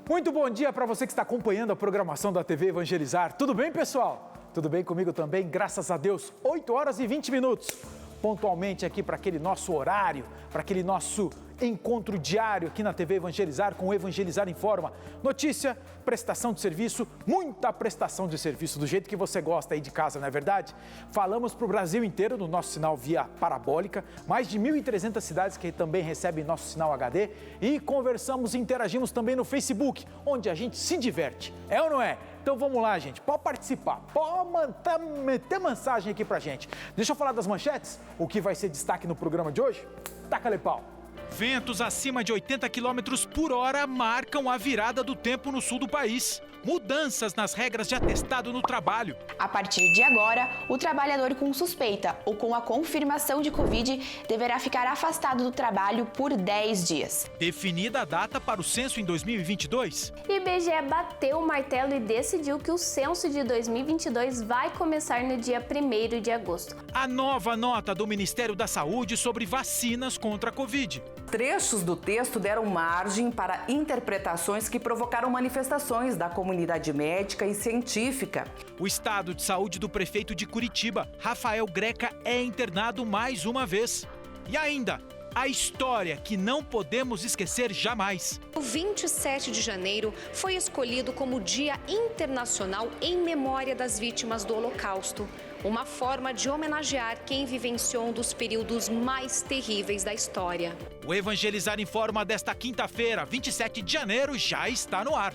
Muito bom dia para você que está acompanhando a programação da TV Evangelizar. Tudo bem, pessoal? Tudo bem comigo também, graças a Deus. 8 horas e 20 minutos, pontualmente aqui para aquele nosso horário, para aquele nosso encontro diário aqui na TV Evangelizar com o Evangelizar Informa. Notícia, prestação de serviço, muita prestação de serviço, do jeito que você gosta aí de casa, não é verdade? Falamos para o Brasil inteiro no nosso sinal via parabólica, mais de 1.300 cidades que também recebem nosso sinal HD e conversamos e interagimos também no Facebook, onde a gente se diverte, é ou não é? Então vamos lá, gente, pode participar, pode meter mensagem aqui pra gente. Deixa eu falar das manchetes, o que vai ser destaque no programa de hoje? Taca-lhe pau! Ventos acima de 80 km por hora marcam a virada do tempo no sul do país. Mudanças nas regras de atestado no trabalho. A partir de agora, o trabalhador com suspeita ou com a confirmação de Covid deverá ficar afastado do trabalho por 10 dias. Definida a data para o censo em 2022. IBGE bateu o martelo e decidiu que o censo de 2022 vai começar no dia 1º de agosto. A nova nota do Ministério da Saúde sobre vacinas contra a Covid. Trechos do texto deram margem para interpretações que provocaram manifestações da comunidade médica e científica. O estado de saúde do prefeito de Curitiba, Rafael Greca, é internado mais uma vez. E ainda, a história que não podemos esquecer jamais. O 27 de janeiro foi escolhido como Dia Internacional em memória das vítimas do Holocausto. Uma forma de homenagear quem vivenciou um dos períodos mais terríveis da história. O Evangelizar Informa desta quinta-feira, 27 de janeiro, já está no ar.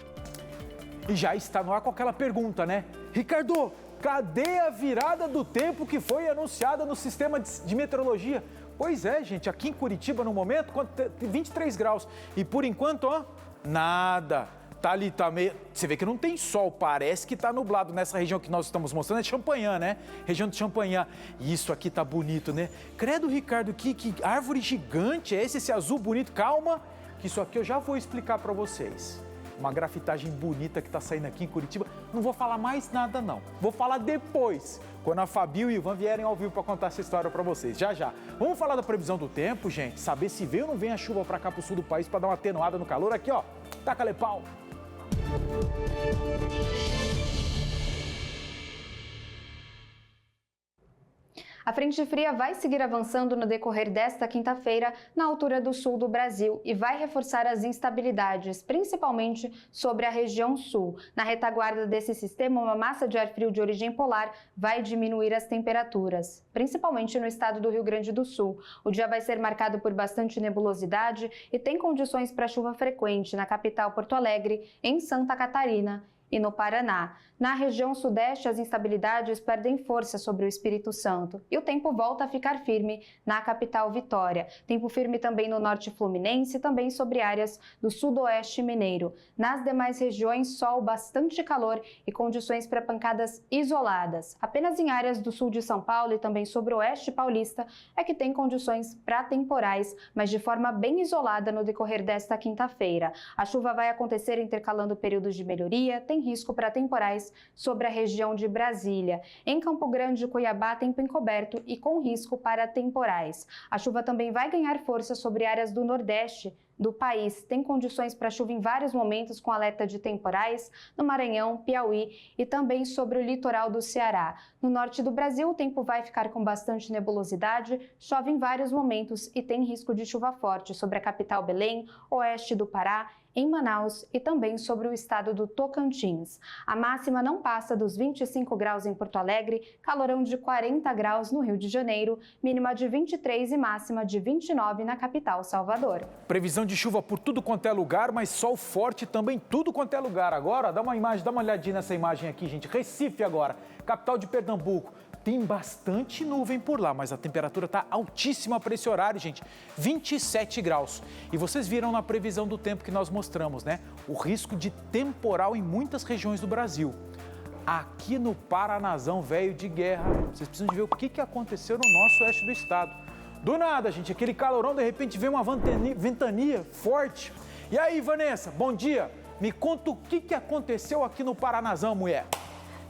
E já está no ar com aquela pergunta, né? Ricardo, cadê a virada do tempo que foi anunciada no sistema de meteorologia? Pois é, gente, aqui em Curitiba, no momento, 23 graus. E por enquanto, ó, nada. Tá ali, tá meio... Você vê que não tem sol, parece que tá nublado nessa região que nós estamos mostrando, é Champagnat, né? Região de Champagnat. E isso aqui tá bonito, né? Credo, Ricardo, que árvore gigante é esse azul bonito? Calma, que isso aqui eu já vou explicar para vocês. Uma grafitagem bonita que tá saindo aqui em Curitiba. Não vou falar mais nada, não. Vou falar depois, quando a Fabi e o Ivan vierem ao vivo para contar essa história para vocês. Já, já. Vamos falar da previsão do tempo, gente? Saber se veio ou não vem a chuva para cá pro sul do país para dar uma atenuada no calor. Aqui, ó. Taca-lhe pau. A frente fria vai seguir avançando no decorrer desta quinta-feira na altura do sul do Brasil e vai reforçar as instabilidades, principalmente sobre a região sul. Na retaguarda desse sistema, uma massa de ar frio de origem polar vai diminuir as temperaturas, principalmente no estado do Rio Grande do Sul. O dia vai ser marcado por bastante nebulosidade e tem condições para chuva frequente na capital Porto Alegre, em Santa Catarina e no Paraná. Na região sudeste, as instabilidades perdem força sobre o Espírito Santo e o tempo volta a ficar firme na capital Vitória. Tempo firme também no norte fluminense e também sobre áreas do sudoeste mineiro. Nas demais regiões, sol, bastante calor e condições para pancadas isoladas. Apenas em áreas do sul de São Paulo e também sobre o oeste paulista é que tem condições para temporais, mas de forma bem isolada no decorrer desta quinta-feira. A chuva vai acontecer intercalando períodos de melhoria, tem risco para temporais sobre a região de Brasília. Em Campo Grande e Cuiabá, tempo encoberto e com risco para temporais. A chuva também vai ganhar força sobre áreas do Nordeste do país. Tem condições para chuva em vários momentos com alerta de temporais no Maranhão, Piauí e também sobre o litoral do Ceará. No norte do Brasil, o tempo vai ficar com bastante nebulosidade, chove em vários momentos e tem risco de chuva forte sobre a capital Belém, oeste do Pará, em Manaus e também sobre o estado do Tocantins. A máxima não passa dos 25 graus em Porto Alegre, calorão de 40 graus no Rio de Janeiro, mínima de 23 e máxima de 29 na capital Salvador. Previsão de chuva por tudo quanto é lugar, mas sol forte também tudo quanto é lugar. Agora, dá uma olhadinha nessa imagem aqui, gente. Recife agora, capital de Pernambuco. Tem bastante nuvem por lá, mas a temperatura está altíssima para esse horário, gente. 27 graus. E vocês viram na previsão do tempo que nós mostramos, né? O risco de temporal em muitas regiões do Brasil. Aqui no Paranazão, velho de guerra, vocês precisam de ver o que aconteceu no nosso oeste do estado. Do nada, gente, aquele calorão, de repente veio uma ventania forte. E aí, Vanessa, bom dia. Me conta o que aconteceu aqui no Paranazão, mulher.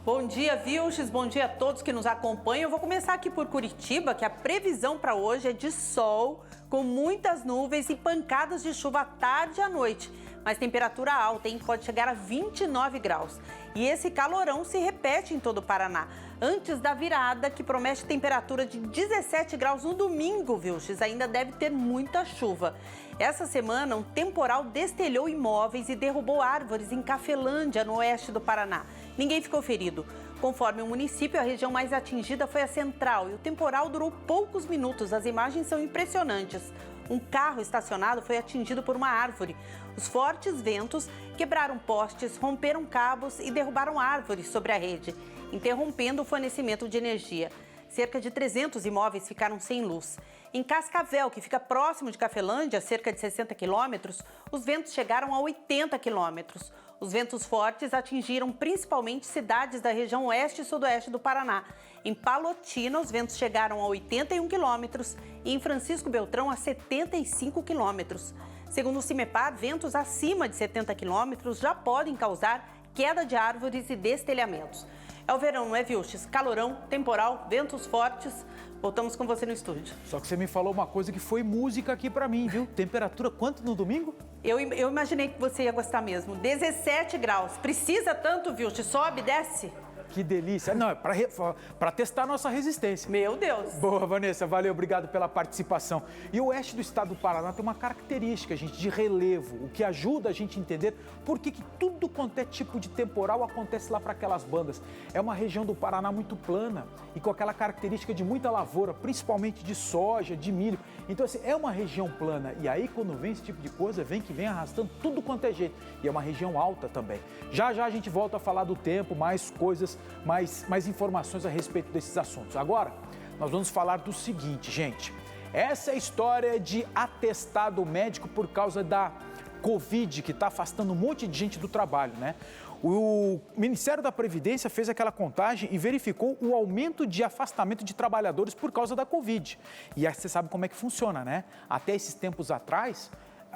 Bom dia, Vilches. Bom dia a todos que nos acompanham. Eu vou começar aqui por Curitiba, que a previsão para hoje é de sol, com muitas nuvens e pancadas de chuva à tarde e à noite. mas temperatura alta, hein? Pode chegar a 29 graus. E esse calorão se repete em todo o Paraná. Antes da virada, que promete temperatura de 17 graus no domingo, Vilches, ainda deve ter muita chuva. Essa semana, um temporal destelhou imóveis e derrubou árvores em Cafelândia, no oeste do Paraná. Ninguém ficou ferido. Conforme o município, a região mais atingida foi a Central e o temporal durou poucos minutos. As imagens são impressionantes. Um carro estacionado foi atingido por uma árvore. Os fortes ventos quebraram postes, romperam cabos e derrubaram árvores sobre a rede, interrompendo o fornecimento de energia. Cerca de 300 imóveis ficaram sem luz. Em Cascavel, que fica próximo de Cafelândia, cerca de 60 quilômetros, os ventos chegaram a 80 quilômetros. Os ventos fortes atingiram principalmente cidades da região oeste e sudoeste do Paraná. Em Palotina, os ventos chegaram a 81 quilômetros e em Francisco Beltrão a 75 quilômetros. Segundo o CIMEPAR, ventos acima de 70 quilômetros já podem causar queda de árvores e destelhamentos. É o verão, não é, Vilches? Calorão, temporal, ventos fortes. Voltamos com você no estúdio. Só que você me falou uma coisa que foi música aqui pra mim, viu? Temperatura quanto no domingo? Eu imaginei que você ia gostar mesmo. 17 graus. Precisa tanto, Vilches? Sobe, desce? Que delícia. Não, é para testar a nossa resistência. Meu Deus. Boa, Vanessa. Valeu, obrigado pela participação. E o oeste do estado do Paraná tem uma característica, gente, de relevo, o que ajuda a gente a entender por que tudo quanto é tipo de temporal acontece lá para aquelas bandas. É uma região do Paraná muito plana e com aquela característica de muita lavoura, principalmente de soja, de milho. Então, assim, é uma região plana. E aí, quando vem esse tipo de coisa, vem arrastando tudo quanto é jeito. E é uma região alta também. Já a gente volta a falar do tempo, mais coisas, mais informações a respeito desses assuntos. Agora, nós vamos falar do seguinte, gente. Essa é a história de atestado médico por causa da Covid, que está afastando um monte de gente do trabalho, né? O Ministério da Previdência fez aquela contagem e verificou o aumento de afastamento de trabalhadores por causa da Covid. E aí você sabe como é que funciona, né? Até esses tempos atrás,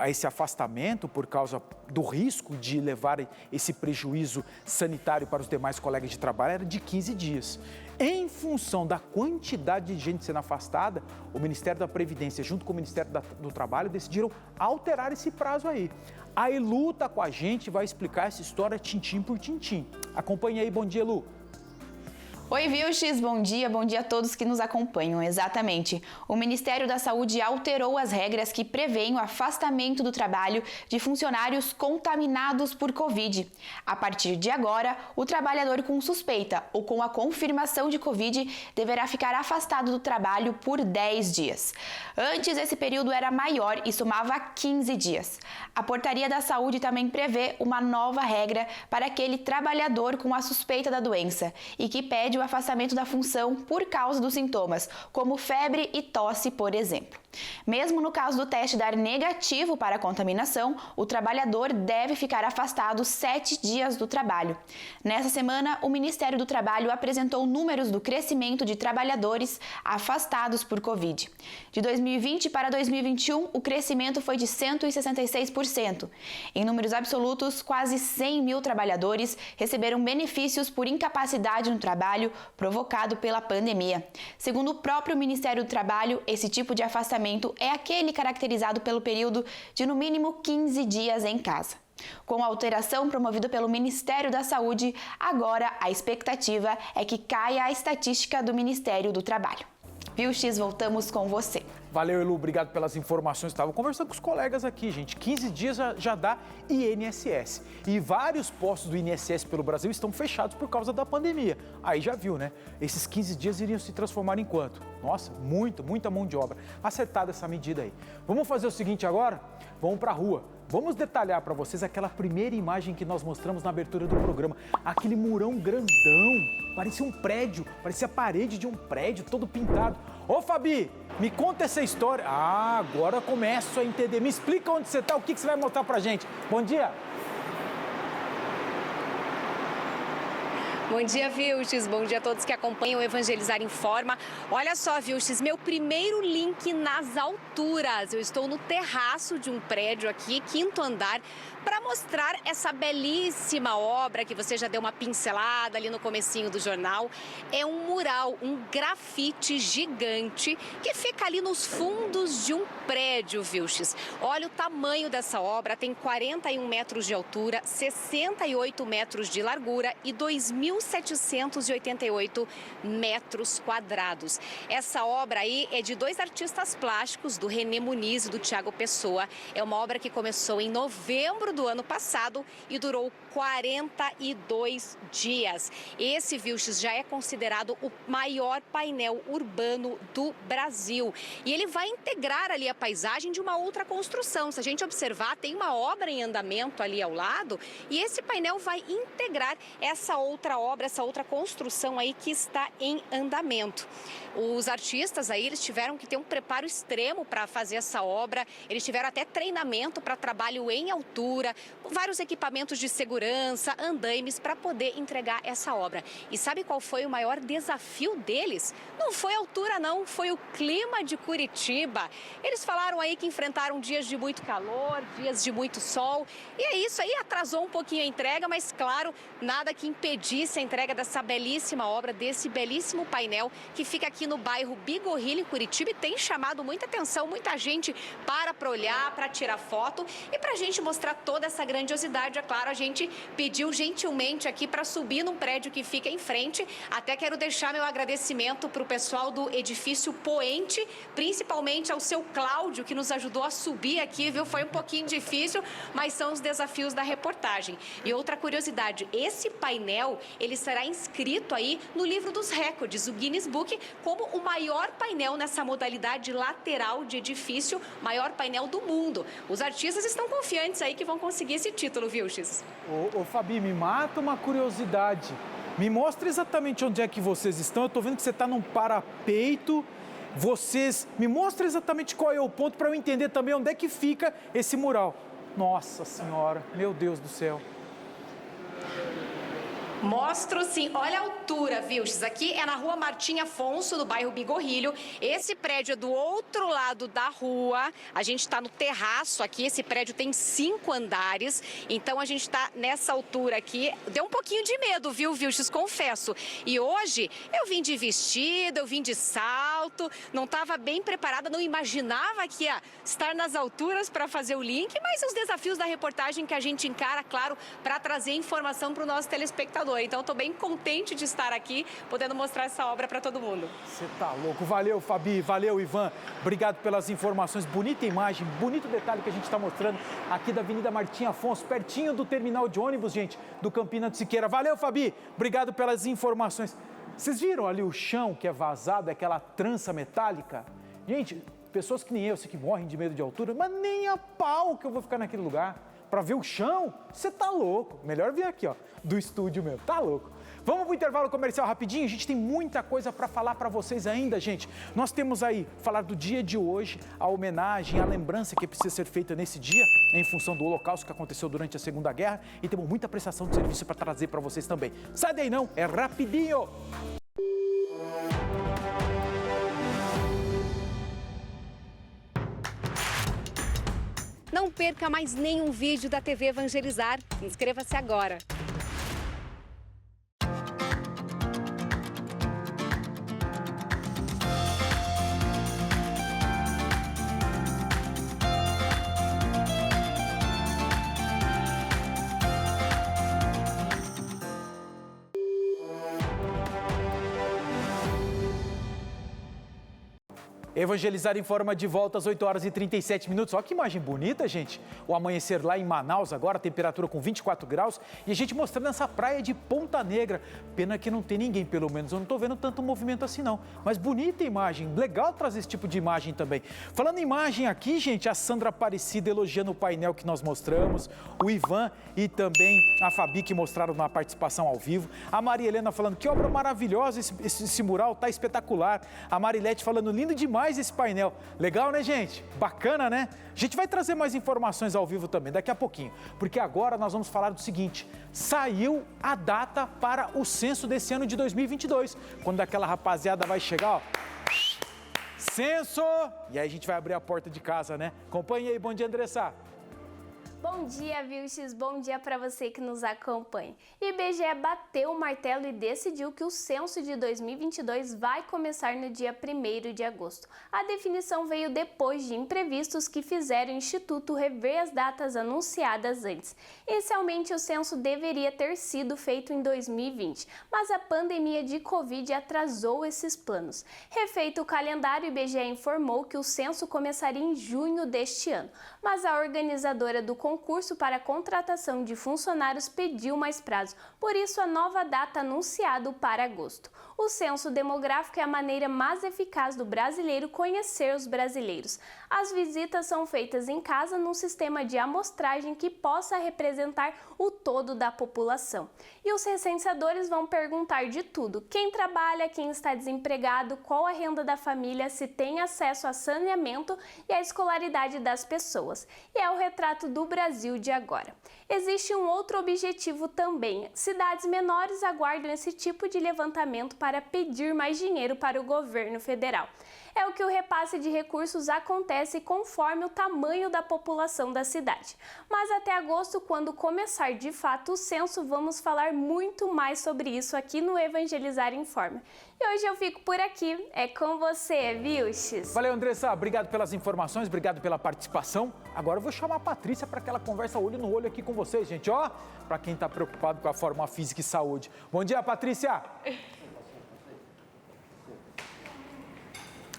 esse afastamento por causa do risco de levar esse prejuízo sanitário para os demais colegas de trabalho era de 15 dias. Em função da quantidade de gente sendo afastada, o Ministério da Previdência, junto com o Ministério do Trabalho, decidiram alterar esse prazo aí. A Elu está com a gente e vai explicar essa história tintim por tintim. Acompanhe aí, bom dia, Elu. Oi, Vilches, bom dia a todos que nos acompanham. Exatamente. O Ministério da Saúde alterou as regras que prevêem o afastamento do trabalho de funcionários contaminados por Covid. A partir de agora, o trabalhador com suspeita ou com a confirmação de Covid deverá ficar afastado do trabalho por 10 dias. Antes, esse período era maior e somava 15 dias. A Portaria da Saúde também prevê uma nova regra para aquele trabalhador com a suspeita da doença e que pede o afastamento da função por causa dos sintomas, como febre e tosse, por exemplo. Mesmo no caso do teste dar negativo para a contaminação, o trabalhador deve ficar afastado 7 dias do trabalho. Nessa semana, o Ministério do Trabalho apresentou números do crescimento de trabalhadores afastados por Covid. De 2020 para 2021, o crescimento foi de 166%. Em números absolutos, quase 100 mil trabalhadores receberam benefícios por incapacidade no trabalho provocado pela pandemia. Segundo o próprio Ministério do Trabalho, esse tipo de afastamento é aquele caracterizado pelo período de no mínimo 15 dias em casa. Com a alteração promovida pelo Ministério da Saúde, agora a expectativa é que caia a estatística do Ministério do Trabalho. Vilches, voltamos com você. Valeu, Elu, obrigado pelas informações. Estava conversando com os colegas aqui, gente. 15 dias já dá INSS. E vários postos do INSS pelo Brasil estão fechados por causa da pandemia. Aí já viu, né? Esses 15 dias iriam se transformar em quanto? Nossa, muita mão de obra. Acertada essa medida aí. Vamos fazer o seguinte agora? Vamos para a rua. Vamos detalhar para vocês aquela primeira imagem que nós mostramos na abertura do programa. Aquele murão grandão, parecia um prédio, parecia a parede de um prédio todo pintado. Ô, Fabi, me conta essa história. Ah, agora eu começo a entender. Me explica onde você está, o que você vai mostrar pra gente. Bom dia. Bom dia, Vilches. Bom dia a todos que acompanham o Evangelizar Informa. Olha só, Vilches, meu primeiro link nas alturas. Eu estou no terraço de um prédio aqui, 5º andar, para mostrar essa belíssima obra que você já deu uma pincelada ali no comecinho do jornal. É um mural, um grafite gigante que fica ali nos fundos de um prédio, Vilches. Olha o tamanho dessa obra, tem 41 metros de altura, 68 metros de largura e 2.788 metros quadrados. Essa obra aí é de 2 artistas plásticos, do René Muniz e do Thiago Pessoa. É uma obra que começou em novembro do ano passado e durou 42 dias. Esse, Vilches, já é considerado o maior painel urbano do Brasil. E ele vai integrar ali a paisagem de uma outra construção. Se a gente observar, tem uma obra em andamento ali ao lado e esse painel vai integrar essa outra obra, essa outra construção aí que está em andamento. Os artistas aí, eles tiveram que ter um preparo extremo para fazer essa obra. Eles tiveram até treinamento para trabalho em altura, vários equipamentos de segurança, andaimes para poder entregar essa obra. E sabe qual foi o maior desafio deles? Não foi a altura não, foi o clima de Curitiba. Eles falaram aí que enfrentaram dias de muito calor, dias de muito sol. E é isso aí, atrasou um pouquinho a entrega, mas claro, nada que impedisse a entrega dessa belíssima obra, desse belíssimo painel que fica aqui no bairro Bigorrilho, em Curitiba, e tem chamado muita atenção, muita gente para olhar, para tirar foto e para a gente mostrar toda essa grandiosidade. É claro, a gente pediu gentilmente aqui para subir num prédio que fica em frente. Até quero deixar meu agradecimento para o pessoal do edifício Poente, principalmente ao seu Cláudio, que nos ajudou a subir aqui, viu? Foi um pouquinho difícil, mas são os desafios da reportagem. E outra curiosidade, esse painel, ele será inscrito aí no livro dos recordes, o Guinness Book, como o maior painel nessa modalidade lateral de edifício, maior painel do mundo. Os artistas estão confiantes aí que vão conseguir esse título, Vilches. Ô Fabi, me mata uma curiosidade. Me mostra exatamente onde é que vocês estão. Eu tô vendo que você está num parapeito. Me mostra exatamente qual é o ponto para eu entender também onde é que fica esse mural. Nossa Senhora, meu Deus do céu. Mostro sim, olha a altura, Vilches. Aqui é na rua Martim Afonso, no bairro Bigorrilho. Esse prédio é do outro lado da rua. A gente está no terraço aqui. Esse prédio tem 5 andares. Então a gente está nessa altura aqui. Deu um pouquinho de medo, viu, Vilches? Confesso. E hoje eu vim de vestido, eu vim de salto. Não estava bem preparada, não imaginava que ia estar nas alturas para fazer o link. Mas os desafios da reportagem que a gente encara, claro, para trazer informação para o nosso telespectador. Então, estou bem contente de estar aqui, podendo mostrar essa obra para todo mundo. Você tá louco. Valeu, Fabi. Valeu, Ivan. Obrigado pelas informações. Bonita imagem, bonito detalhe que a gente está mostrando aqui da Avenida Martim Afonso, pertinho do terminal de ônibus, gente, do Campina de Siqueira. Valeu, Fabi. Obrigado pelas informações. Vocês viram ali o chão que é vazado, aquela trança metálica? Gente, pessoas que nem eu, sei que morrem de medo de altura, mas nem a pau que eu vou ficar naquele lugar. Para ver o chão, você tá louco. Melhor vir aqui, ó, do estúdio mesmo. Tá louco. Vamos pro intervalo comercial rapidinho? A gente tem muita coisa para falar para vocês ainda, gente. Nós temos aí, falar do dia de hoje, a homenagem, a lembrança que precisa ser feita nesse dia, em função do Holocausto que aconteceu durante a Segunda Guerra. E temos muita prestação de serviço para trazer para vocês também. Sai daí não, é rapidinho! Não perca mais nenhum vídeo da TV Evangelizar. Inscreva-se agora. Evangelizar Informa de volta às 8 horas e 37 minutos. Olha que imagem bonita, gente. O amanhecer lá em Manaus agora, temperatura com 24 graus. E a gente mostrando essa praia de Ponta Negra. Pena que não tem ninguém, pelo menos eu não estou vendo tanto movimento assim não. Mas bonita imagem, legal trazer esse tipo de imagem também. Falando em imagem aqui, gente, a Sandra Aparecida elogiando o painel que nós mostramos. O Ivan e também a Fabi que mostraram na participação ao vivo. A Maria Helena falando que obra maravilhosa, esse mural tá espetacular. A Marilete falando lindo demais esse painel. Legal, né, gente? Bacana, né? A gente vai trazer mais informações ao vivo também daqui a pouquinho, porque agora nós vamos falar do seguinte: saiu a data para o censo desse ano de 2022, quando aquela rapaziada vai chegar, ó, censo! E aí a gente vai abrir a porta de casa, né? Acompanhe aí, bom dia, Andressa. Bom dia, Vilches! Bom dia para você que nos acompanha. IBGE bateu o martelo e decidiu que o censo de 2022 vai começar no dia 1º de agosto. A definição veio depois de imprevistos que fizeram o Instituto rever as datas anunciadas antes. Inicialmente, o censo deveria ter sido feito em 2020, mas a pandemia de Covid atrasou esses planos. Refeito o calendário, o IBGE informou que o censo começaria em junho deste ano, mas a organizadora do concurso para a contratação de funcionários pediu mais prazo, por isso a nova data anunciada para agosto. O censo demográfico é a maneira mais eficaz do brasileiro conhecer os brasileiros. As visitas são feitas em casa num sistema de amostragem que possa representar o todo da população. E os recenseadores vão perguntar de tudo: quem trabalha, quem está desempregado, qual a renda da família, se tem acesso a saneamento e a escolaridade das pessoas. E é o retrato do Brasil de agora. Existe um outro objetivo também. Cidades menores aguardam esse tipo de levantamento para pedir mais dinheiro para o governo federal. É o que o repasse de recursos acontece conforme o tamanho da população da cidade. Mas até agosto, quando começar de fato o censo, vamos falar muito mais sobre isso aqui no Evangelizar Informa. E hoje eu fico por aqui. É com você, Vilches. Valeu, Andressa. Obrigado pelas informações, obrigado pela participação. Agora eu vou chamar a Patrícia para que ela converse olho no olho aqui com vocês, gente. Ó, para quem está preocupado com a forma física e saúde. Bom dia, Patrícia.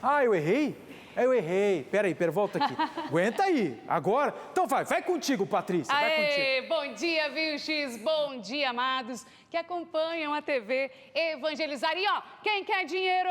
Ah, eu errei? Eu errei. Peraí, volta aqui. Aguenta aí. Agora. Então vai contigo, Patrícia. Vai contigo. Bom dia, Vilches. Bom dia, amados que acompanham a TV Evangelizar. E ó, quem quer dinheiro?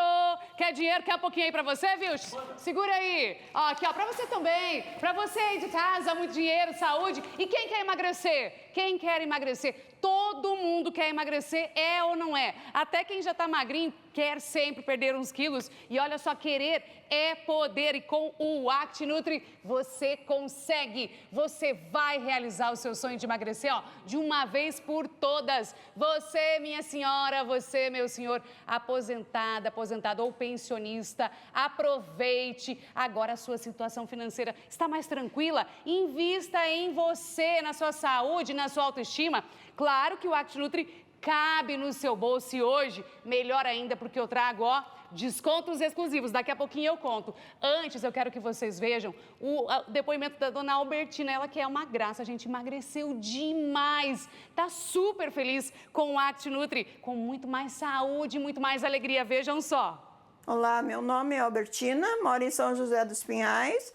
Quer dinheiro? Quer um pouquinho aí pra você, Vilches? Segura aí. Ó, aqui, ó, pra você também. Pra você aí de casa, muito dinheiro, saúde. E quem quer emagrecer? Quem quer emagrecer? Todo mundo quer emagrecer, é ou não é? Até quem já tá magrinho quer sempre perder uns quilos. E olha só, querer é poder. E com o ActiNutri você consegue. Você vai realizar o seu sonho de emagrecer, ó, de uma vez por todas. Você, minha senhora, você, meu senhor, aposentado ou pensionista, aproveite. Agora a sua situação financeira está mais tranquila. Invista em você, na sua saúde, na sua autoestima. Claro que o ActiNutri cabe no seu bolso e hoje, melhor ainda, porque eu trago, ó, descontos exclusivos. Daqui a pouquinho eu conto. Antes, eu quero que vocês vejam o depoimento da dona Albertina. Ela que é uma graça, a gente emagreceu demais. Tá super feliz com o ActiNutri, com muito mais saúde, muito mais alegria. Vejam só. Olá, meu nome é Albertina, moro em São José dos Pinhais.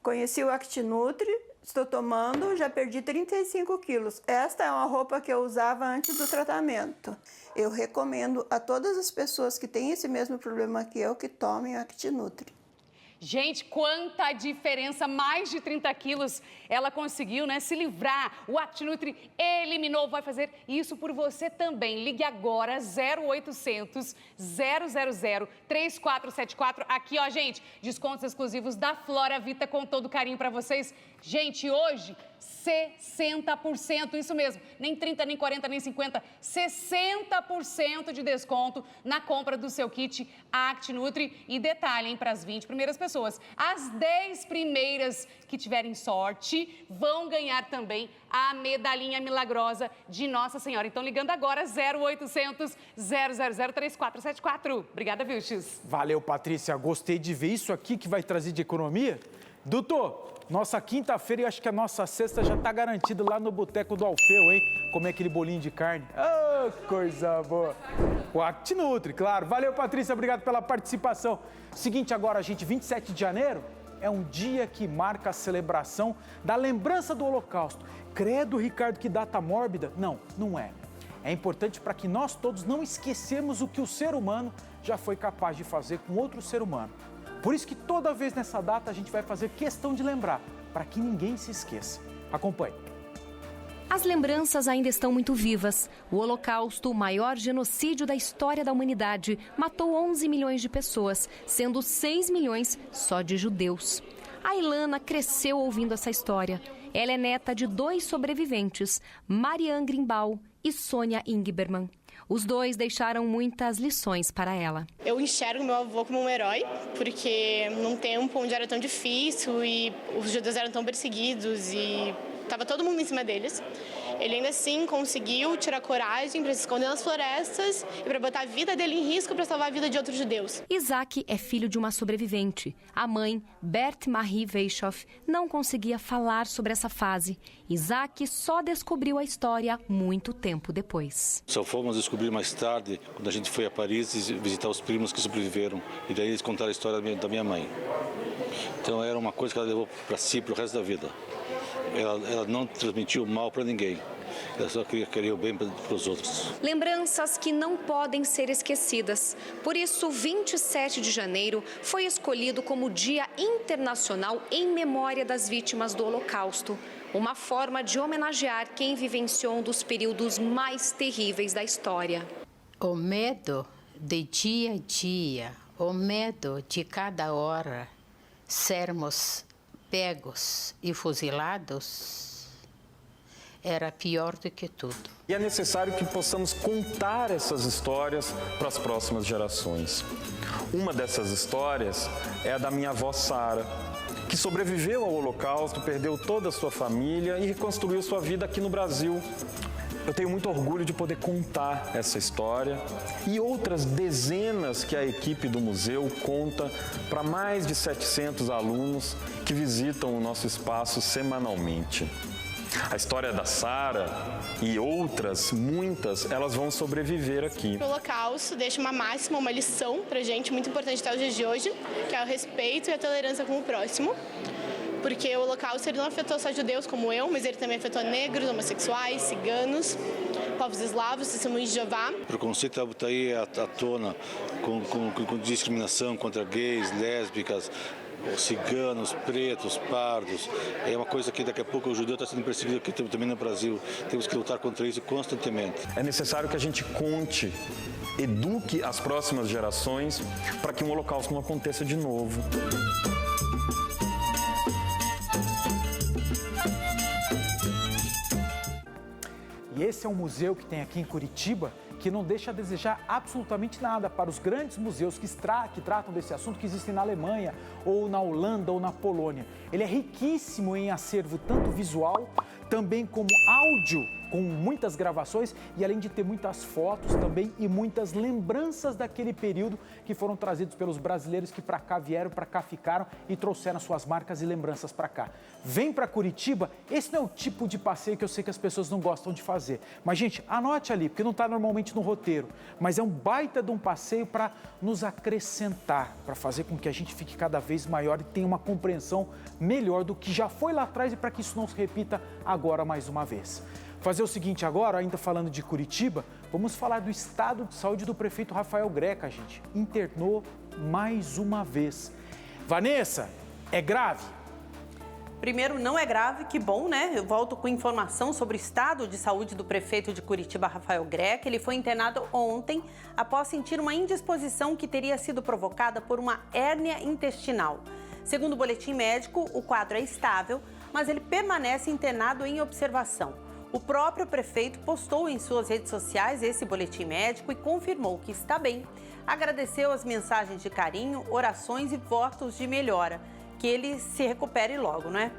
Conheci o ActiNutri, estou tomando, já perdi 35 quilos. Esta é uma roupa que eu usava antes do tratamento. Eu recomendo a todas as pessoas que têm esse mesmo problema que eu, que tomem o ActiNutri. Gente, quanta diferença, mais de 30 quilos ela conseguiu, né, se livrar. O ActiNutri eliminou, vai fazer isso por você também. Ligue agora, 0800 000 3474. Aqui, ó, gente, descontos exclusivos da Flora Vita com todo carinho para vocês. Gente, hoje, 60%, isso mesmo, nem 30, nem 40, nem 50, 60% de desconto na compra do seu kit ActiNutri. E detalhe, hein, para as 20 primeiras pessoas, as 10 primeiras que tiverem sorte vão ganhar também a medalhinha milagrosa de Nossa Senhora. Então, ligando agora, 0800 000 3474. Obrigada, Vilches. Valeu, Patrícia. Gostei de ver isso aqui que vai trazer de economia. Doutor, nossa quinta-feira e acho que a nossa sexta já está garantida lá no Boteco do Alfeu, hein? Comer aquele bolinho de carne. Oh, coisa boa. O ActiNutri, claro. Valeu, Patrícia. Obrigado pela participação. Seguinte agora, gente, 27 de janeiro é um dia que marca a celebração da lembrança do Holocausto. Credo, Ricardo, que data mórbida? Não, não é. É importante para que nós todos não esquecemos o que o ser humano já foi capaz de fazer com outro ser humano. Por isso que toda vez nessa data a gente vai fazer questão de lembrar, para que ninguém se esqueça. Acompanhe. As lembranças ainda estão muito vivas. O Holocausto, o maior genocídio da história da humanidade, matou 11 milhões de pessoas, sendo 6 milhões só de judeus. A Ilana cresceu ouvindo essa história. Ela é neta de 2 sobreviventes, Marianne Grimbal e Sônia Ingberman. Os dois deixaram muitas lições para ela. Eu enxergo meu avô como um herói, porque num tempo onde era tão difícil e os judeus eram tão perseguidos e Tava todo mundo em cima deles. Ele ainda assim conseguiu tirar coragem para se esconder nas florestas e para botar a vida dele em risco para salvar a vida de outros judeus. Isaac é filho de uma sobrevivente. A mãe, Bert Marie Weishoff, não conseguia falar sobre essa fase. Isaac só descobriu a história muito tempo depois. Só fomos descobrir mais tarde, quando a gente foi a Paris visitar os primos que sobreviveram. E daí eles contaram a história da minha mãe. Então era uma coisa que ela levou para si para o resto da vida. Ela não transmitiu mal para ninguém. Ela só queria o bem para os outros. Lembranças que não podem ser esquecidas. Por isso, 27 de janeiro foi escolhido como Dia Internacional em Memória das Vítimas do Holocausto. Uma forma de homenagear quem vivenciou um dos períodos mais terríveis da história. O medo de dia a dia, o medo de cada hora sermos pegos e fuzilados, era pior do que tudo. E é necessário que possamos contar essas histórias para as próximas gerações. Uma dessas histórias é a da minha avó Sara, que sobreviveu ao Holocausto, perdeu toda a sua família e reconstruiu sua vida aqui no Brasil. Eu tenho muito orgulho de poder contar essa história e outras dezenas que a equipe do museu conta para mais de 700 alunos que visitam o nosso espaço semanalmente. A história da Sara e outras, muitas, elas vão sobreviver aqui. O Holocausto deixa uma máxima, uma lição pra gente muito importante até os dias de hoje, que é o respeito e a tolerância com o próximo. Porque o Holocausto ele não afetou só judeus como eu, mas ele também afetou negros, homossexuais, ciganos, povos eslavos, testemunhos de Jeová. O preconceito está aí à tona com discriminação contra gays, lésbicas, ciganos, pretos, pardos. É uma coisa que daqui a pouco o judeu está sendo perseguido aqui também no Brasil. Temos que lutar contra isso constantemente. É necessário que a gente conte, eduque as próximas gerações para que um holocausto não aconteça de novo. E esse é um museu que tem aqui em Curitiba que não deixa a desejar absolutamente nada para os grandes museus que tratam desse assunto que existem na Alemanha, ou na Holanda, ou na Polônia. Ele é riquíssimo em acervo tanto visual, também como áudio, com muitas gravações e além de ter muitas fotos também e muitas lembranças daquele período que foram trazidos pelos brasileiros que para cá vieram, para cá ficaram e trouxeram suas marcas e lembranças para cá. Vem para Curitiba, esse não é o tipo de passeio que eu sei que as pessoas não gostam de fazer. Mas, gente, anote ali, porque não está normalmente no roteiro, mas é um baita de um passeio para nos acrescentar, para fazer com que a gente fique cada vez maior e tenha uma compreensão melhor do que já foi lá atrás e para que isso não se repita agora mais uma vez. Fazer o seguinte agora, ainda falando de Curitiba, vamos falar do estado de saúde do prefeito Rafael Greca, gente. Internou mais uma vez. Vanessa, é grave? Primeiro, não é grave, que bom, né? Eu volto com informação sobre o estado de saúde do prefeito de Curitiba, Rafael Greca. Ele foi internado ontem após sentir uma indisposição que teria sido provocada por uma hérnia intestinal. Segundo o boletim médico, o quadro é estável, mas ele permanece internado em observação. O próprio prefeito postou em suas redes sociais esse boletim médico e confirmou que está bem. Agradeceu as mensagens de carinho, orações e votos de melhora. Que ele se recupere logo, não é?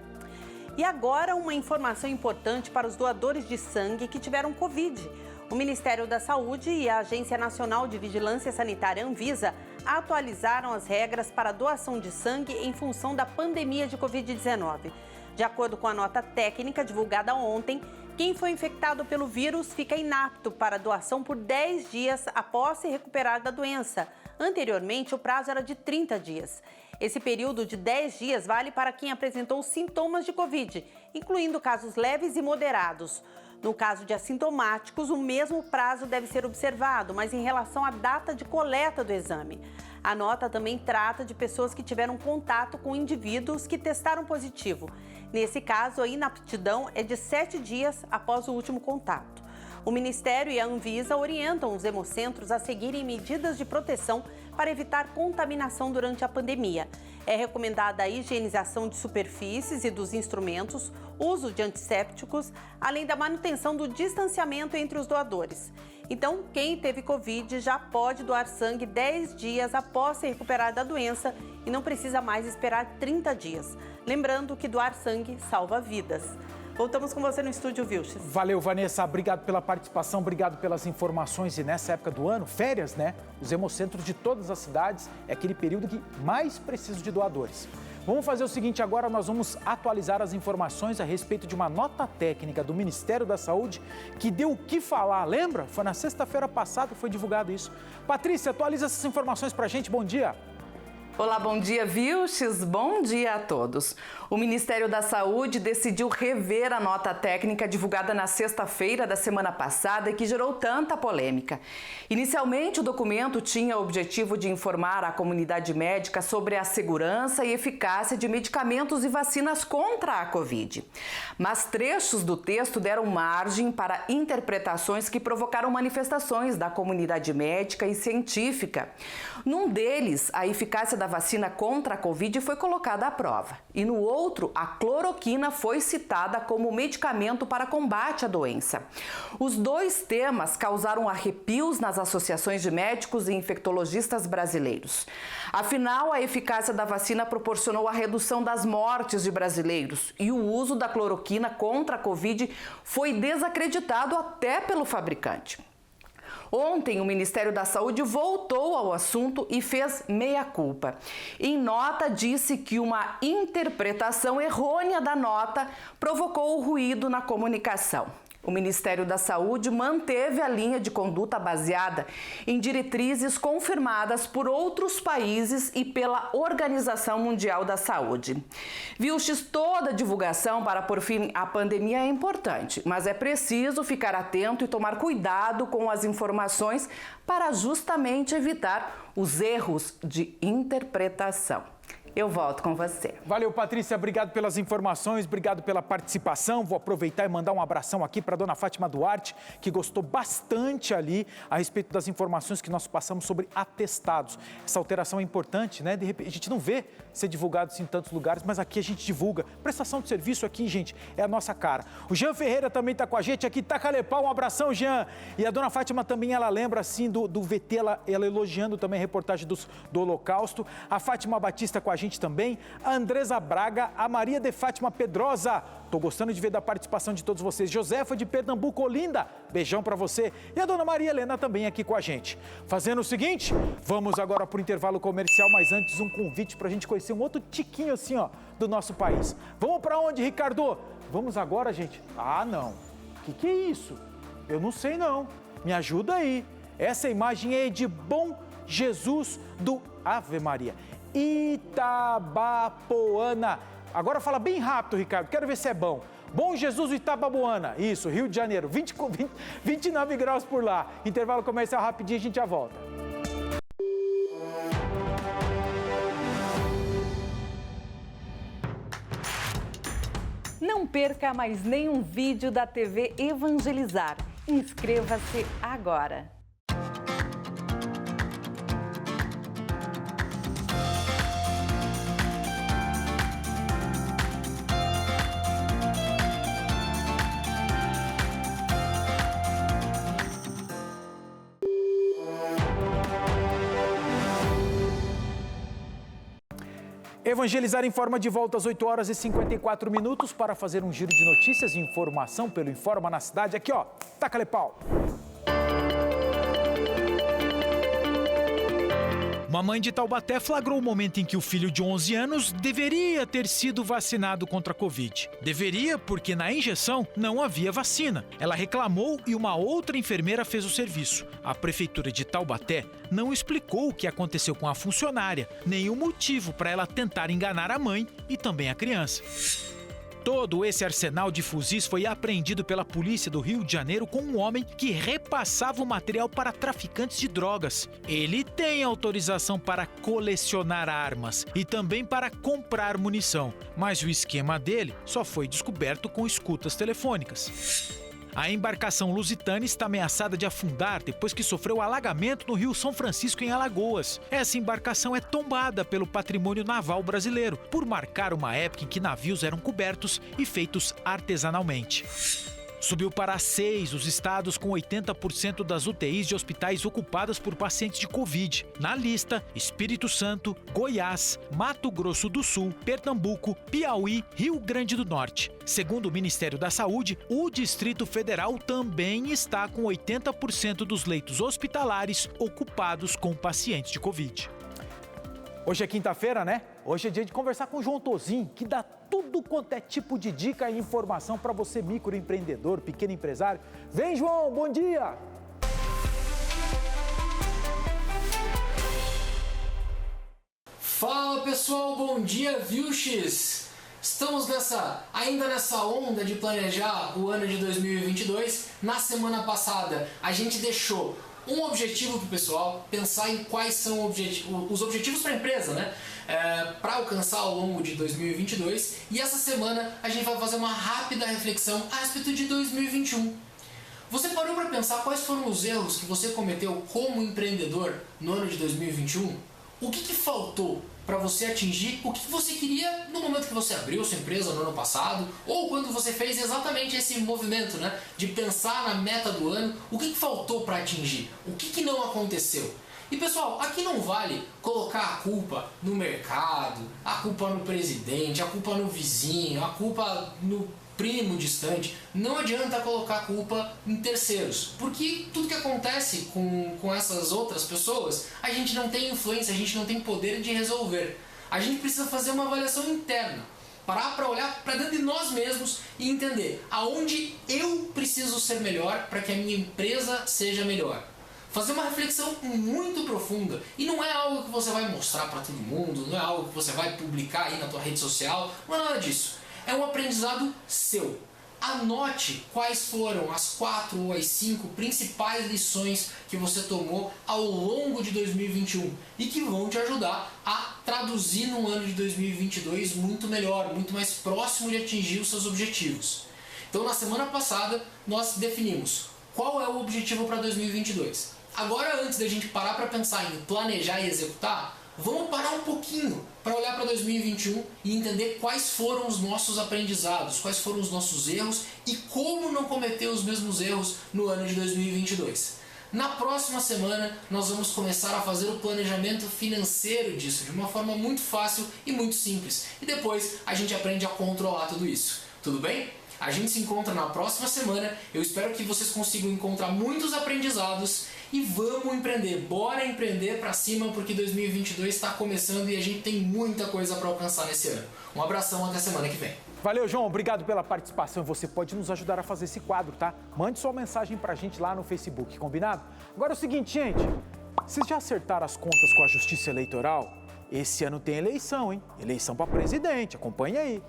E agora uma informação importante para os doadores de sangue que tiveram Covid. O Ministério da Saúde e a Agência Nacional de Vigilância Sanitária Anvisa atualizaram as regras para a doação de sangue em função da pandemia de Covid-19. De acordo com a nota técnica divulgada ontem, quem foi infectado pelo vírus fica inapto para doação por 10 dias após se recuperar da doença. Anteriormente, o prazo era de 30 dias. Esse período de 10 dias vale para quem apresentou sintomas de Covid, incluindo casos leves e moderados. No caso de assintomáticos, o mesmo prazo deve ser observado, mas em relação à data de coleta do exame. A nota também trata de pessoas que tiveram contato com indivíduos que testaram positivo. Nesse caso, a inaptidão é de 7 dias após o último contato. O Ministério e a Anvisa orientam os hemocentros a seguirem medidas de proteção para evitar contaminação durante a pandemia. É recomendada a higienização de superfícies e dos instrumentos, uso de antissépticos, além da manutenção do distanciamento entre os doadores. Então, quem teve Covid já pode doar sangue 10 dias após se recuperar da doença e não precisa mais esperar 30 dias. Lembrando que doar sangue salva vidas. Voltamos com você no estúdio, Vilches. Valeu, Vanessa. Obrigado pela participação, obrigado pelas informações. E nessa época do ano, férias, né? Os hemocentros de todas as cidades é aquele período que mais precisa de doadores. Vamos fazer o seguinte, agora nós vamos atualizar as informações a respeito de uma nota técnica do Ministério da Saúde que deu o que falar, lembra? Foi na sexta-feira passada que foi divulgado isso. Patrícia, atualiza essas informações pra gente, bom dia. Olá, bom dia, Vilches. Bom dia a todos. O Ministério da Saúde decidiu rever a nota técnica divulgada na sexta-feira da semana passada e que gerou tanta polêmica. Inicialmente, o documento tinha o objetivo de informar a comunidade médica sobre a segurança e eficácia de medicamentos e vacinas contra a Covid. Mas trechos do texto deram margem para interpretações que provocaram manifestações da comunidade médica e científica. Num deles, a eficácia da vacina contra a Covid foi colocada à prova. E no outro, a cloroquina foi citada como medicamento para combate à doença. Os dois temas causaram arrepios nas associações de médicos e infectologistas brasileiros. Afinal, a eficácia da vacina proporcionou a redução das mortes de brasileiros e o uso da cloroquina contra a Covid foi desacreditado até pelo fabricante. Ontem, o Ministério da Saúde voltou ao assunto e fez meia-culpa. Em nota, disse que uma interpretação errônea da nota provocou ruído na comunicação. O Ministério da Saúde manteve a linha de conduta baseada em diretrizes confirmadas por outros países e pela Organização Mundial da Saúde. Vilches, toda divulgação para pôr fim à pandemia é importante, mas é preciso ficar atento e tomar cuidado com as informações para justamente evitar os erros de interpretação. Eu volto com você. Valeu, Patrícia. Obrigado pelas informações, obrigado pela participação. Vou aproveitar e mandar um abração aqui para a dona Fátima Duarte, que gostou bastante ali a respeito das informações que nós passamos sobre atestados. Essa alteração é importante, né? De repente, a gente não vê ser divulgado isso em tantos lugares, mas aqui a gente divulga. Prestação de serviço aqui, gente, é a nossa cara. O Jean Ferreira também está com a gente aqui. Tacalepau, um abração, Jean. E a dona Fátima também, ela lembra, assim, do VT, ela elogiando também a reportagem do Holocausto. A Fátima Batista com a gente também, a Andresa Braga, a Maria de Fátima Pedrosa. Tô gostando de ver da participação de todos vocês. Josefa de Pernambuco, Olinda, beijão pra você. E a dona Maria Helena também aqui com a gente. Fazendo o seguinte, vamos agora pro intervalo comercial, mas antes um convite pra gente conhecer um outro tiquinho assim, ó, do nosso país. Vamos pra onde, Ricardo? Vamos agora, gente? Ah, não. Que é isso? Eu não sei não. Me ajuda aí. Essa imagem é de Bom Jesus do Ave Maria. Itabapoana. Agora fala bem rápido, Ricardo, quero ver se é bom. Bom Jesus do Itabapoana, isso, Rio de Janeiro, 29 graus por lá. Intervalo comercial rapidinho, a gente já volta. Não perca mais nenhum vídeo da TV Evangelizar. Inscreva-se agora. Evangelizar informa de volta às 8 horas e 54 minutos para fazer um giro de notícias e informação pelo Informa na Cidade. Aqui, ó, taca-lhe pau. Uma mãe de Taubaté flagrou o momento em que o filho de 11 anos deveria ter sido vacinado contra a Covid. Deveria porque na injeção não havia vacina. Ela reclamou e uma outra enfermeira fez o serviço. A prefeitura de Taubaté não explicou o que aconteceu com a funcionária, nem o motivo para ela tentar enganar a mãe e também a criança. Todo esse arsenal de fuzis foi apreendido pela polícia do Rio de Janeiro com um homem que repassava o material para traficantes de drogas. Ele tem autorização para colecionar armas e também para comprar munição, mas o esquema dele só foi descoberto com escutas telefônicas. A embarcação Lusitânia está ameaçada de afundar depois que sofreu alagamento no Rio São Francisco, em Alagoas. Essa embarcação é tombada pelo patrimônio naval brasileiro, por marcar uma época em que navios eram cobertos e feitos artesanalmente. Subiu para 6 os estados com 80% das UTIs de hospitais ocupadas por pacientes de Covid. Na lista, Espírito Santo, Goiás, Mato Grosso do Sul, Pernambuco, Piauí, Rio Grande do Norte. Segundo o Ministério da Saúde, o Distrito Federal também está com 80% dos leitos hospitalares ocupados com pacientes de Covid. Hoje é quinta-feira, né? Hoje é dia de conversar com o João Tozin, que dá tudo quanto é tipo de dica e informação para você, microempreendedor, pequeno empresário. Vem, João, bom dia! Fala, pessoal, bom dia, Vilches! Estamos ainda nessa onda de planejar o ano de 2022. Na semana passada, a gente deixou um objetivo para o pessoal, pensar em quais são os objetivos para a empresa, né? Para alcançar ao longo de 2022. E essa semana a gente vai fazer uma rápida reflexão a respeito de 2021. Você parou para pensar quais foram os erros que você cometeu como empreendedor no ano de 2021? O que faltou para você atingir o que você queria no momento que você abriu sua empresa no ano passado, ou quando você fez exatamente esse movimento, né, de pensar na meta do ano, o que faltou para atingir, o que não aconteceu. E pessoal, aqui não vale colocar a culpa no mercado, a culpa no presidente, a culpa no vizinho, a culpa no primo distante. Não adianta colocar a culpa em terceiros, porque tudo que acontece com essas outras pessoas, a gente não tem influência, a gente não tem poder de resolver. A gente precisa fazer uma avaliação interna, parar para olhar para dentro de nós mesmos e entender aonde eu preciso ser melhor para que a minha empresa seja melhor. Fazer uma reflexão muito profunda, e não é algo que você vai mostrar para todo mundo, não é algo que você vai publicar aí na tua rede social, não é nada disso. É um aprendizado seu. Anote quais foram as 4 ou as 5 principais lições que você tomou ao longo de 2021 e que vão te ajudar a traduzir num ano de 2022 muito melhor, muito mais próximo de atingir os seus objetivos. Então, na semana passada, nós definimos qual é o objetivo para 2022. Agora, antes da gente parar para pensar em planejar e executar, vamos parar um pouquinho para olhar para 2021 e entender quais foram os nossos aprendizados, quais foram os nossos erros e como não cometer os mesmos erros no ano de 2022. Na próxima semana, nós vamos começar a fazer o planejamento financeiro disso, de uma forma muito fácil e muito simples. E depois a gente aprende a controlar tudo isso. Tudo bem? A gente se encontra na próxima semana. Eu espero que vocês consigam encontrar muitos aprendizados e vamos empreender. Bora empreender pra cima, porque 2022 está começando e a gente tem muita coisa para alcançar nesse ano. Um abração, até semana que vem. Valeu, João. Obrigado pela participação. Você pode nos ajudar a fazer esse quadro, tá? Mande sua mensagem pra gente lá no Facebook, combinado? Agora é o seguinte, gente. Vocês já acertaram as contas com a Justiça Eleitoral? Esse ano tem eleição, hein? Eleição para presidente. Acompanhe aí.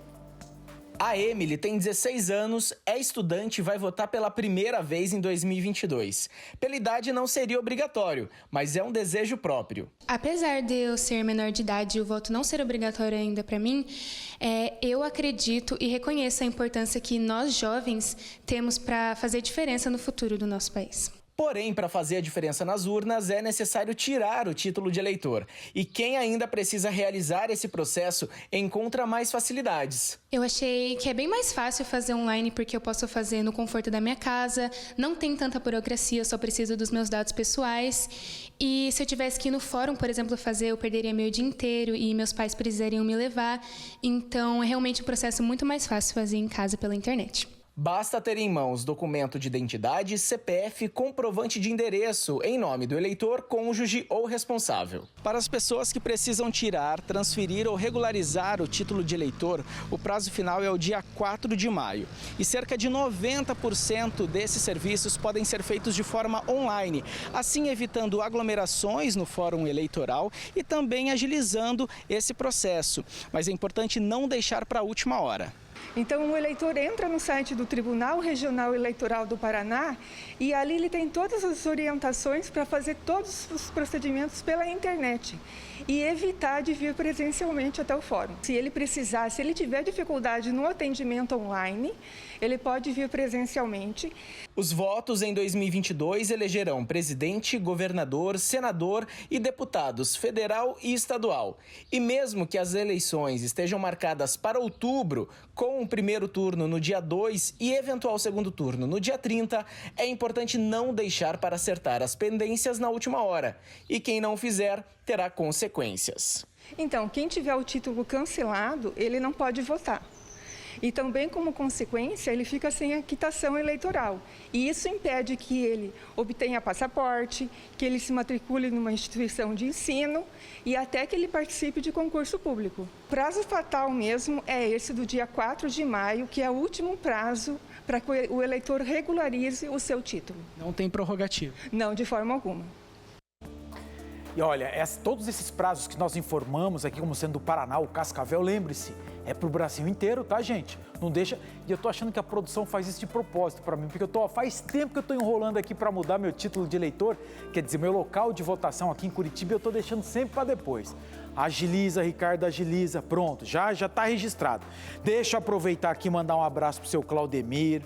A Emily tem 16 anos, é estudante e vai votar pela primeira vez em 2022. Pela idade não seria obrigatório, mas é um desejo próprio. Apesar de eu ser menor de idade e o voto não ser obrigatório ainda para mim, eu acredito e reconheço a importância que nós jovens temos para fazer diferença no futuro do nosso país. Porém, para fazer a diferença nas urnas, é necessário tirar o título de eleitor. E quem ainda precisa realizar esse processo encontra mais facilidades. Eu achei que é bem mais fácil fazer online porque eu posso fazer no conforto da minha casa, não tem tanta burocracia, eu só preciso dos meus dados pessoais. E se eu tivesse que ir no fórum, por exemplo, fazer, eu perderia meu dia inteiro e meus pais precisariam me levar. Então, é realmente um processo muito mais fácil fazer em casa pela internet. Basta ter em mãos documento de identidade, CPF, comprovante de endereço, em nome do eleitor, cônjuge ou responsável. Para as pessoas que precisam tirar, transferir ou regularizar o título de eleitor, o prazo final é o dia 4 de maio. E cerca de 90% desses serviços podem ser feitos de forma online, assim evitando aglomerações no fórum eleitoral e também agilizando esse processo. Mas é importante não deixar para a última hora. Então, o eleitor entra no site do Tribunal Regional Eleitoral do Paraná e ali ele tem todas as orientações para fazer todos os procedimentos pela internet e evitar de vir presencialmente até o fórum. Se ele precisar, se ele tiver dificuldade no atendimento online, ele pode vir presencialmente. Os votos em 2022 elegerão presidente, governador, senador e deputados federal e estadual. E mesmo que as eleições estejam marcadas para outubro, com com o primeiro turno no dia 2 e eventual segundo turno no dia 30, é importante não deixar para acertar as pendências na última hora. E quem não fizer, terá consequências. Então, quem tiver o título cancelado, ele não pode votar. E também, como consequência, ele fica sem a quitação eleitoral. E isso impede que ele obtenha passaporte, que ele se matricule numa instituição de ensino e até que ele participe de concurso público. O prazo fatal mesmo é esse do dia 4 de maio, que é o último prazo para que o eleitor regularize o seu título. Não tem prorrogativa? Não, de forma alguma. E olha, todos esses prazos que nós informamos aqui, como sendo do Paraná, o Cascavel, lembre-se, é pro Brasil inteiro, tá, gente? Não deixa... E eu tô achando que a produção faz isso de propósito para mim, porque faz tempo que eu tô enrolando aqui para mudar meu título de eleitor, quer dizer, meu local de votação aqui em Curitiba, eu tô deixando sempre para depois. Agiliza, Ricardo, agiliza. Pronto, já tá registrado. Deixa eu aproveitar aqui e mandar um abraço pro seu Claudemir,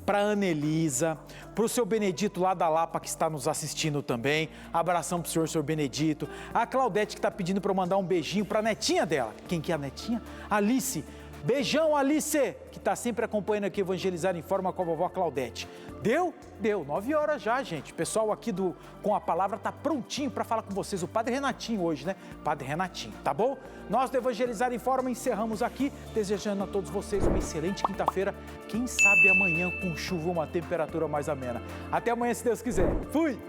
pra Anelisa, pro seu Benedito lá da Lapa que está nos assistindo também. Abração pro senhor Benedito. A Claudete que tá pedindo para eu mandar um beijinho pra netinha dela. Quem que é a netinha? Alice. Beijão, Alice, que tá sempre acompanhando aqui Evangelizar em Forma com a vovó Claudete. Deu? Deu. 9 horas já, gente. O pessoal aqui Com a Palavra tá prontinho para falar com vocês. O Padre Renatinho hoje, né? Padre Renatinho, tá bom? Nós do Evangelizar em Forma encerramos aqui, desejando a todos vocês uma excelente quinta-feira. Quem sabe amanhã com chuva uma temperatura mais amena. Até amanhã, se Deus quiser. Fui!